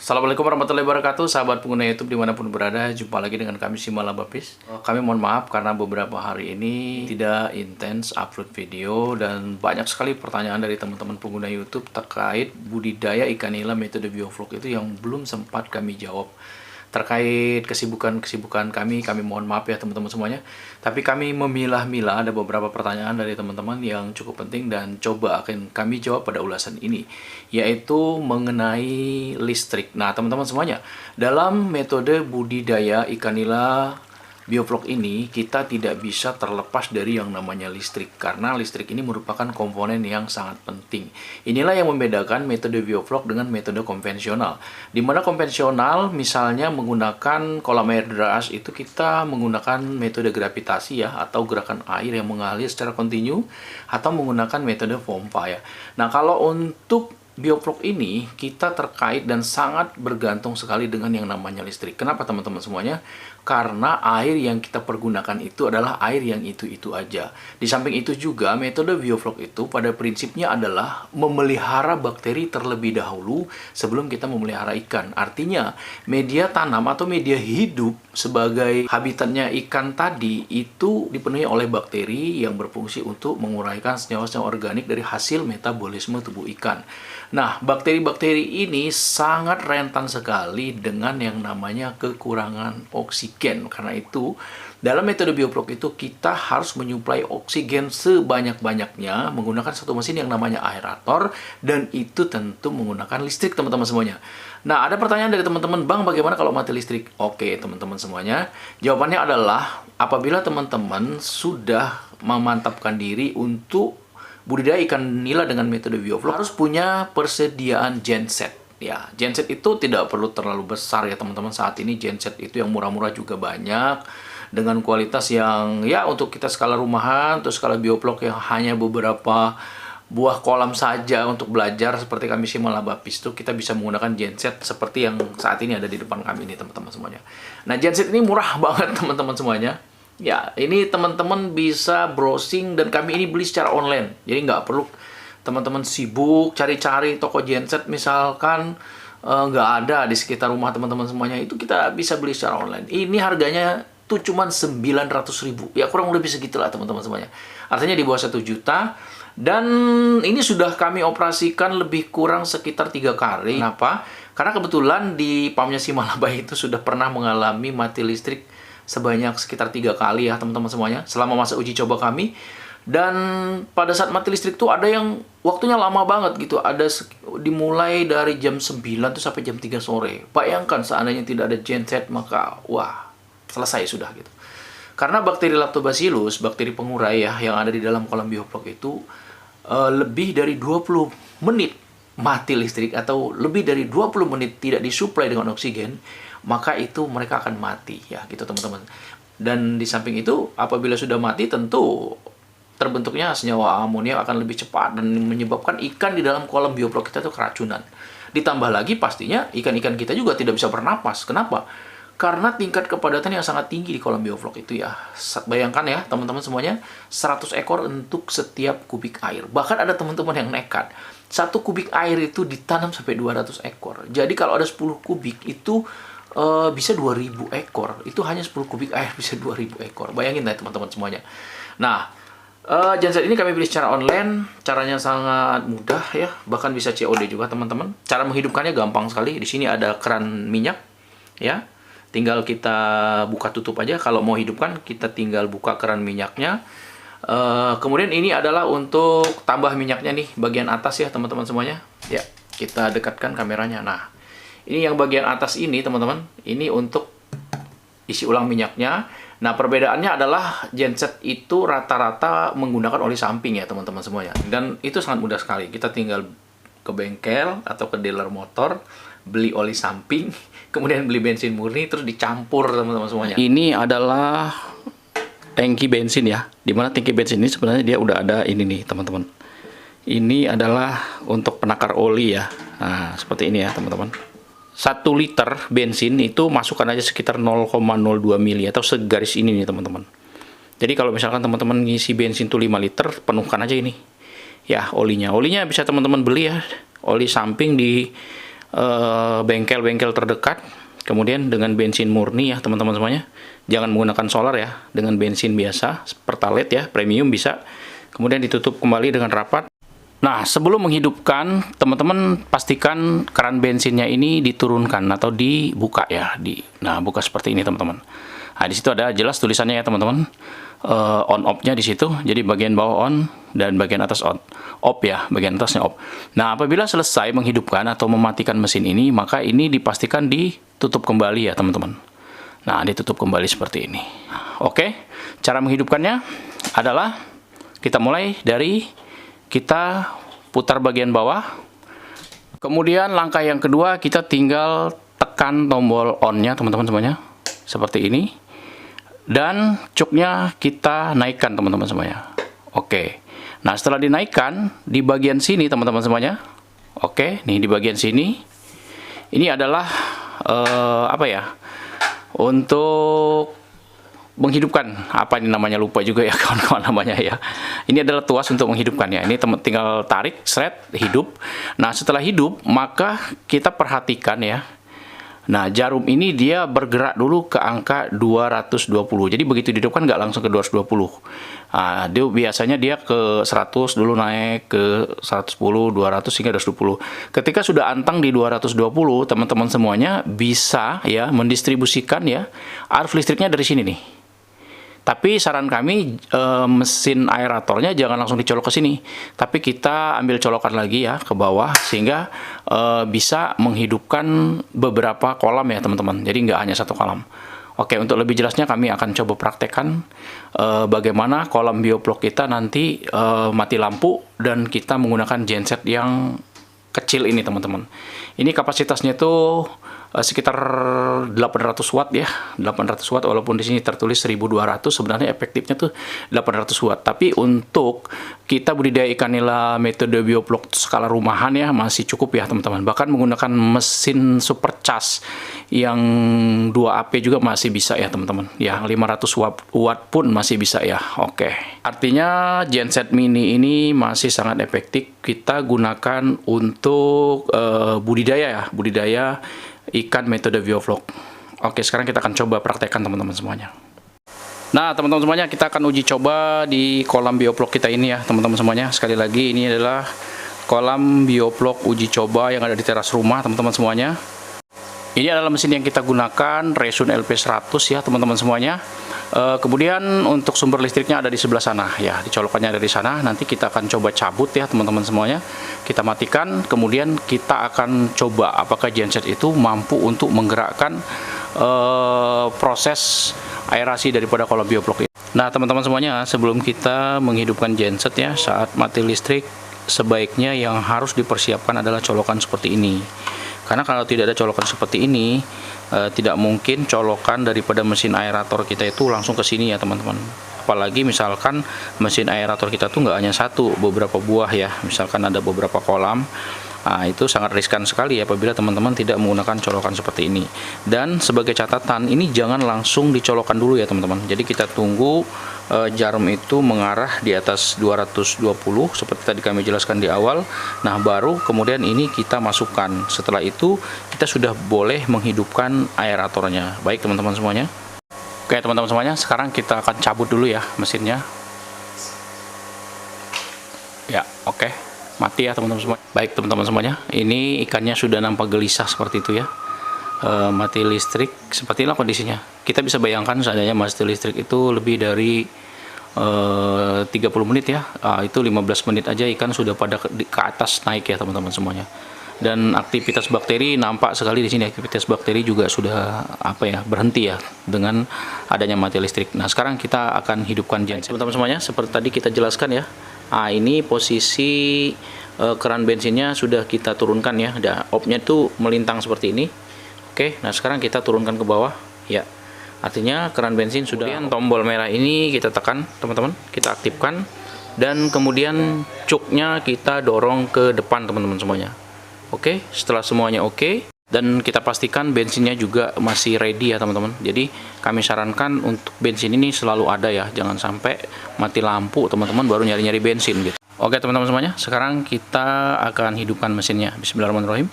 Assalamualaikum warahmatullahi wabarakatuh, sahabat pengguna YouTube dimanapun berada. Jumpa lagi dengan kami Simala Bapis. Kami mohon maaf karena beberapa hari ini tidak intens upload video dan banyak sekali pertanyaan dari teman-teman pengguna YouTube terkait budidaya ikan nila metode biovlog itu yang belum sempat kami jawab. Terkait kesibukan kami mohon maaf ya teman-teman semuanya. Tapi kami memilah-milah ada beberapa pertanyaan dari teman-teman yang cukup penting dan coba akan kami jawab pada ulasan ini, yaitu mengenai listrik. Nah teman-teman semuanya, dalam metode budidaya ikan nila biovlog ini kita tidak bisa terlepas dari yang namanya listrik, karena listrik ini merupakan komponen yang sangat penting. Inilah yang membedakan metode biovlog dengan metode konvensional. Di mana konvensional misalnya menggunakan kolam air deras itu kita menggunakan metode gravitasi ya, atau gerakan air yang mengalir secara kontinu, atau menggunakan metode pompa ya. Nah kalau untuk biovlog ini kita terkait dan sangat bergantung sekali dengan yang namanya listrik. Kenapa teman-teman semuanya? Karena air yang kita pergunakan itu adalah air yang itu-itu aja. Di samping itu juga metode biovlog itu pada prinsipnya adalah memelihara bakteri terlebih dahulu sebelum kita memelihara ikan. Artinya media tanam atau media hidup sebagai habitatnya ikan tadi itu dipenuhi oleh bakteri yang berfungsi untuk menguraikan senyawa-senyawa organik dari hasil metabolisme tubuh ikan. Nah, bakteri-bakteri ini sangat rentan sekali dengan yang namanya kekurangan oksigen. Karena itu, dalam metode biovlog itu kita harus menyuplai oksigen sebanyak-banyaknya menggunakan satu mesin yang namanya aerator, dan itu tentu menggunakan listrik teman-teman semuanya. Nah, ada pertanyaan dari teman-teman, Bang, bagaimana kalau mati listrik? Oke, teman-teman semuanya, jawabannya adalah apabila teman-teman sudah memantapkan diri untuk budidaya ikan nila dengan metode biovlog, harus punya persediaan genset. Ya, genset itu tidak perlu terlalu besar ya teman-teman. Saat ini genset itu yang murah-murah juga banyak, dengan kualitas yang ya untuk kita skala rumahan atau skala biovlog yang hanya beberapa buah kolam saja untuk belajar seperti kami Simala Bapis itu kita bisa menggunakan genset seperti yang saat ini ada di depan kami ini teman-teman semuanya. Nah, genset ini murah banget teman-teman semuanya. Ya, ini teman-teman bisa browsing dan kami ini beli secara online. Jadi nggak perlu teman-teman sibuk cari-cari toko genset misalkan nggak ada di sekitar rumah teman-teman semuanya. Itu kita bisa beli secara online. Ini harganya tuh cuman 900.000. Ya kurang lebih segitulah teman-teman semuanya. Artinya di bawah 1 juta. Dan ini sudah kami operasikan lebih kurang sekitar 3 kali. Kenapa? Karena kebetulan di farmnya Simala itu sudah pernah mengalami mati listrik sebanyak sekitar 3 kali ya teman-teman semuanya selama masa uji coba kami. Dan pada saat mati listrik tuh ada yang waktunya lama banget gitu, ada dimulai dari jam 9 tuh sampai jam 3 sore. Bayangkan seandainya tidak ada genset, maka wah selesai sudah gitu. Karena bakteri Lactobacillus, bakteri pengurai ya yang ada di dalam kolam biovlog itu lebih dari 20 menit mati listrik atau lebih dari 20 menit tidak disuplai dengan oksigen, maka itu mereka akan mati ya gitu teman-teman. Dan di samping itu apabila sudah mati tentu terbentuknya senyawa amonia akan lebih cepat dan menyebabkan ikan di dalam kolam biovlog kita itu keracunan. Ditambah lagi pastinya ikan-ikan kita juga tidak bisa bernapas. Kenapa? Karena tingkat kepadatan yang sangat tinggi di kolam biovlog itu ya. Bayangkan ya teman-teman semuanya, 100 ekor untuk setiap kubik air. Bahkan ada teman-teman yang nekat. 1 kubik air itu ditanam sampai 200 ekor. Jadi kalau ada 10 kubik itu bisa 2000 ekor. Itu hanya 10 kubik air bisa 2000 ekor. Bayangin ya teman-teman semuanya. Nah, genset ini kami beli secara online. Caranya sangat mudah ya. Bahkan bisa COD juga teman-teman. Cara menghidupkannya gampang sekali. Di sini ada keran minyak ya. Tinggal kita buka tutup aja. Kalau mau hidupkan kita tinggal buka keran minyaknya. Kemudian ini adalah untuk tambah minyaknya nih bagian atas ya teman-teman semuanya. Ya, kita dekatkan kameranya. Nah, ini yang bagian atas ini teman-teman, ini untuk isi ulang minyaknya. Nah, perbedaannya adalah genset itu rata-rata menggunakan oli samping ya teman-teman semuanya. Dan itu sangat mudah sekali. Kita tinggal ke bengkel atau ke dealer motor, beli oli samping, kemudian beli bensin murni, terus dicampur teman-teman semuanya. Ini adalah tangki bensin ya. Dimana tangki bensin ini sebenarnya dia udah ada ini nih teman-teman. Ini adalah untuk penakar oli ya. Nah, seperti ini ya teman-teman. 1 liter bensin itu masukkan aja sekitar 0,02 mili atau segaris ini nih teman-teman. Jadi kalau misalkan teman-teman ngisi bensin tuh 5 liter, penuhkan aja ini. Ya, olinya. Olinya bisa teman-teman beli ya. Oli samping di bengkel-bengkel terdekat. Kemudian dengan bensin murni ya teman-teman semuanya. Jangan menggunakan solar ya, dengan bensin biasa, Pertalite ya, premium bisa. Kemudian ditutup kembali dengan rapat. Nah, sebelum menghidupkan, teman-teman pastikan keran bensinnya ini diturunkan atau dibuka ya. Nah, buka seperti ini teman-teman. Nah, di situ ada jelas tulisannya ya teman-teman. On off-nya di situ. Jadi bagian bawah on dan bagian atas on. Off ya, bagian atasnya off. Nah, apabila selesai menghidupkan atau mematikan mesin ini, maka ini dipastikan ditutup kembali ya teman-teman. Nah, ditutup kembali seperti ini. Oke, cara menghidupkannya adalah kita mulai dari kita putar bagian bawah. Kemudian langkah yang kedua, kita tinggal tekan tombol on-nya teman-teman semuanya. Seperti ini. Dan cuknya kita naikkan teman-teman semuanya. Oke. Nah, setelah dinaikkan di bagian sini teman-teman semuanya. Oke, nih di bagian sini. Ini adalah apa ya? Untuk menghidupkan, apa ini namanya, lupa juga ya kawan-kawan namanya ya. Ini adalah tuas untuk menghidupkannya. Ini tinggal tarik, seret, hidup. Nah, setelah hidup maka kita perhatikan ya. Nah, jarum ini dia bergerak dulu ke angka 220. Jadi begitu dihidupkan nggak langsung ke 220. Nah, biasanya dia ke 100 dulu, naik ke 110, 200 hingga 220. Ketika sudah antang di 220, teman-teman semuanya bisa ya mendistribusikan ya arus listriknya dari sini nih. Tapi saran kami mesin aeratornya jangan langsung dicolok ke sini, tapi kita ambil colokan lagi ya ke bawah sehingga bisa menghidupkan beberapa kolam ya teman-teman. Jadi nggak hanya satu kolam. Oke, untuk lebih jelasnya kami akan coba praktekkan bagaimana kolam bioplok kita nanti mati lampu dan kita menggunakan genset yang kecil ini teman-teman. Ini kapasitasnya itu sekitar 800 watt ya, 800 watt, walaupun di sini tertulis 1200, sebenarnya efektifnya tuh 800 watt. Tapi untuk kita budidaya ikan nila metode bioplok skala rumahan ya masih cukup ya teman-teman. Bahkan menggunakan mesin supercharge yang 2AP juga masih bisa ya teman-teman. Ya 500 watt pun masih bisa ya. Oke. Artinya genset mini ini masih sangat efektif kita gunakan untuk budidaya ya, budidaya ikan metode bioflok. Oke, sekarang kita akan coba praktekkan teman-teman semuanya. Nah, teman-teman semuanya, kita akan uji coba di kolam bioflok kita ini ya, teman-teman semuanya. Sekali lagi, ini adalah kolam bioflok uji coba yang ada di teras rumah, teman-teman semuanya. Ini adalah mesin yang kita gunakan, Resun LP100 ya, teman-teman semuanya. Kemudian untuk sumber listriknya ada di sebelah sana ya, dicolokannya dari sana. Nanti kita akan coba cabut ya teman-teman semuanya. Kita matikan, kemudian kita akan coba apakah genset itu mampu untuk menggerakkan proses aerasi daripada kolam bioblok ini. Nah teman-teman semuanya, sebelum kita menghidupkan genset ya, saat mati listrik sebaiknya yang harus dipersiapkan adalah colokan seperti ini. Karena kalau tidak ada colokan seperti ini, tidak mungkin colokan daripada mesin aerator kita itu langsung ke sini ya teman-teman. Apalagi misalkan mesin aerator kita tuh nggak hanya satu, beberapa buah ya. Misalkan ada beberapa kolam, nah, itu sangat riskan sekali apabila teman-teman tidak menggunakan colokan seperti ini. Dan sebagai catatan, ini jangan langsung dicolokkan dulu ya teman-teman. Jadi kita tunggu jarum itu mengarah di atas 220 seperti tadi kami jelaskan di awal. Nah baru kemudian ini kita masukkan. Setelah itu kita sudah boleh menghidupkan aeratornya. Baik teman-teman semuanya. Oke teman-teman semuanya, sekarang kita akan cabut dulu ya mesinnya. Ya oke, mati ya teman-teman semua. Baik teman-teman semuanya, ini ikannya sudah nampak gelisah seperti itu ya. Mati listrik, seperti inilah kondisinya. Kita bisa bayangkan seandainya mati listrik itu lebih dari 30 menit ya, itu 15 menit aja ikan sudah pada ke atas naik ya teman-teman semuanya. Dan aktivitas bakteri nampak sekali di sini, aktivitas bakteri juga sudah berhenti ya dengan adanya mati listrik. Nah sekarang kita akan hidupkan genset teman-teman semuanya, seperti tadi kita jelaskan ya. Ini posisi keran bensinnya sudah kita turunkan ya, off-nya itu melintang seperti ini. Oke, nah sekarang kita turunkan ke bawah ya. Artinya keran bensin sudah. Kemudian tombol merah ini kita tekan teman-teman, kita aktifkan, dan kemudian cuknya kita dorong ke depan teman-teman semuanya. Oke, setelah semuanya oke, dan kita pastikan bensinnya juga masih ready ya teman-teman. Jadi kami sarankan untuk bensin ini selalu ada ya, jangan sampai mati lampu teman-teman baru nyari-nyari bensin gitu. Oke teman-teman semuanya, sekarang kita akan hidupkan mesinnya. Bismillahirrahmanirrahim.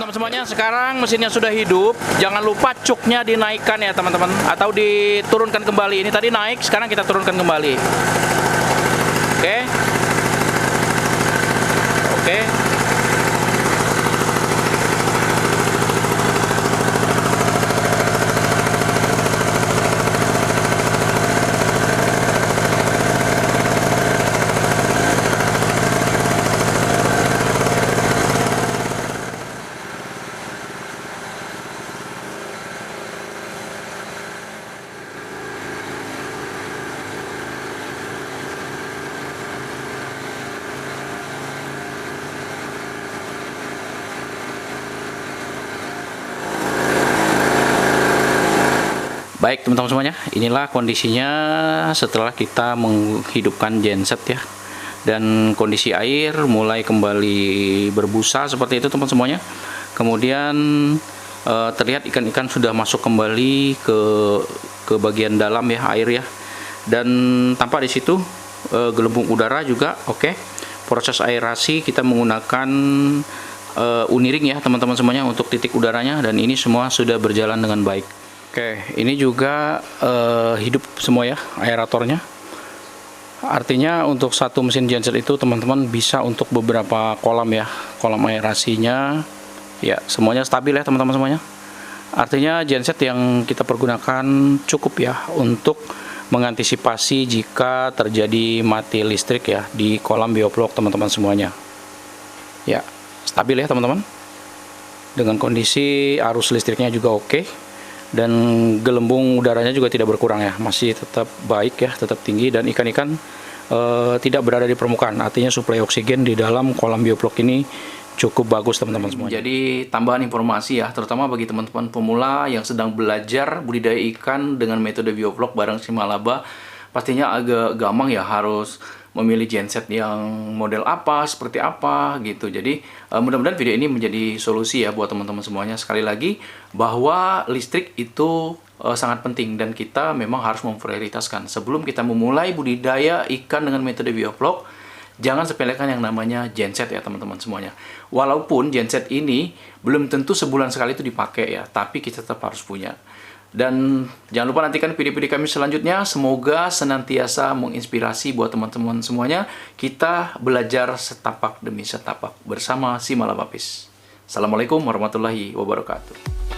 teman-teman semuanya, sekarang mesinnya sudah hidup. Jangan lupa cuknya dinaikkan ya teman-teman, atau diturunkan kembali. Ini tadi naik, sekarang kita turunkan kembali. Oke. Oke. Baik teman-teman semuanya, inilah kondisinya setelah kita menghidupkan genset ya. Dan kondisi air mulai kembali berbusa seperti itu teman semuanya. Kemudian terlihat ikan-ikan sudah masuk kembali ke bagian dalam ya, air ya. Dan tampak di situ gelembung udara juga oke. Proses aerasi kita menggunakan uniring ya teman-teman semuanya untuk titik udaranya, dan ini semua sudah berjalan dengan baik. Oke, ini juga hidup semua ya aeratornya. Artinya untuk satu mesin genset itu teman-teman bisa untuk beberapa kolam ya, kolam aerasinya ya, semuanya stabil ya teman-teman semuanya. Artinya genset yang kita pergunakan cukup ya untuk mengantisipasi jika terjadi mati listrik ya di kolam biovlog teman-teman semuanya. Ya, stabil ya teman-teman. Dengan kondisi arus listriknya juga oke. Dan gelembung udaranya juga tidak berkurang ya, masih tetap baik ya, tetap tinggi, dan ikan-ikan tidak berada di permukaan. Artinya suplai oksigen di dalam kolam biovlog ini cukup bagus teman-teman semuanya. Jadi tambahan informasi ya, terutama bagi teman-teman pemula yang sedang belajar budidaya ikan dengan metode biovlog bareng Simalaba, pastinya agak gampang ya, harus memilih genset yang model apa, seperti apa gitu. Jadi mudah-mudahan video ini menjadi solusi ya buat teman-teman semuanya. Sekali lagi bahwa listrik itu sangat penting, dan kita memang harus memprioritaskan sebelum kita memulai budidaya ikan dengan metode biovlog. Jangan sepelekan yang namanya genset ya teman-teman semuanya. Walaupun genset ini belum tentu sebulan sekali itu dipakai ya, tapi kita tetap harus punya. Dan jangan lupa nantikan video-video kami selanjutnya. Semoga senantiasa menginspirasi buat teman-teman semuanya. Kita belajar setapak demi setapak bersama Simalaba Fish. Assalamualaikum warahmatullahi wabarakatuh.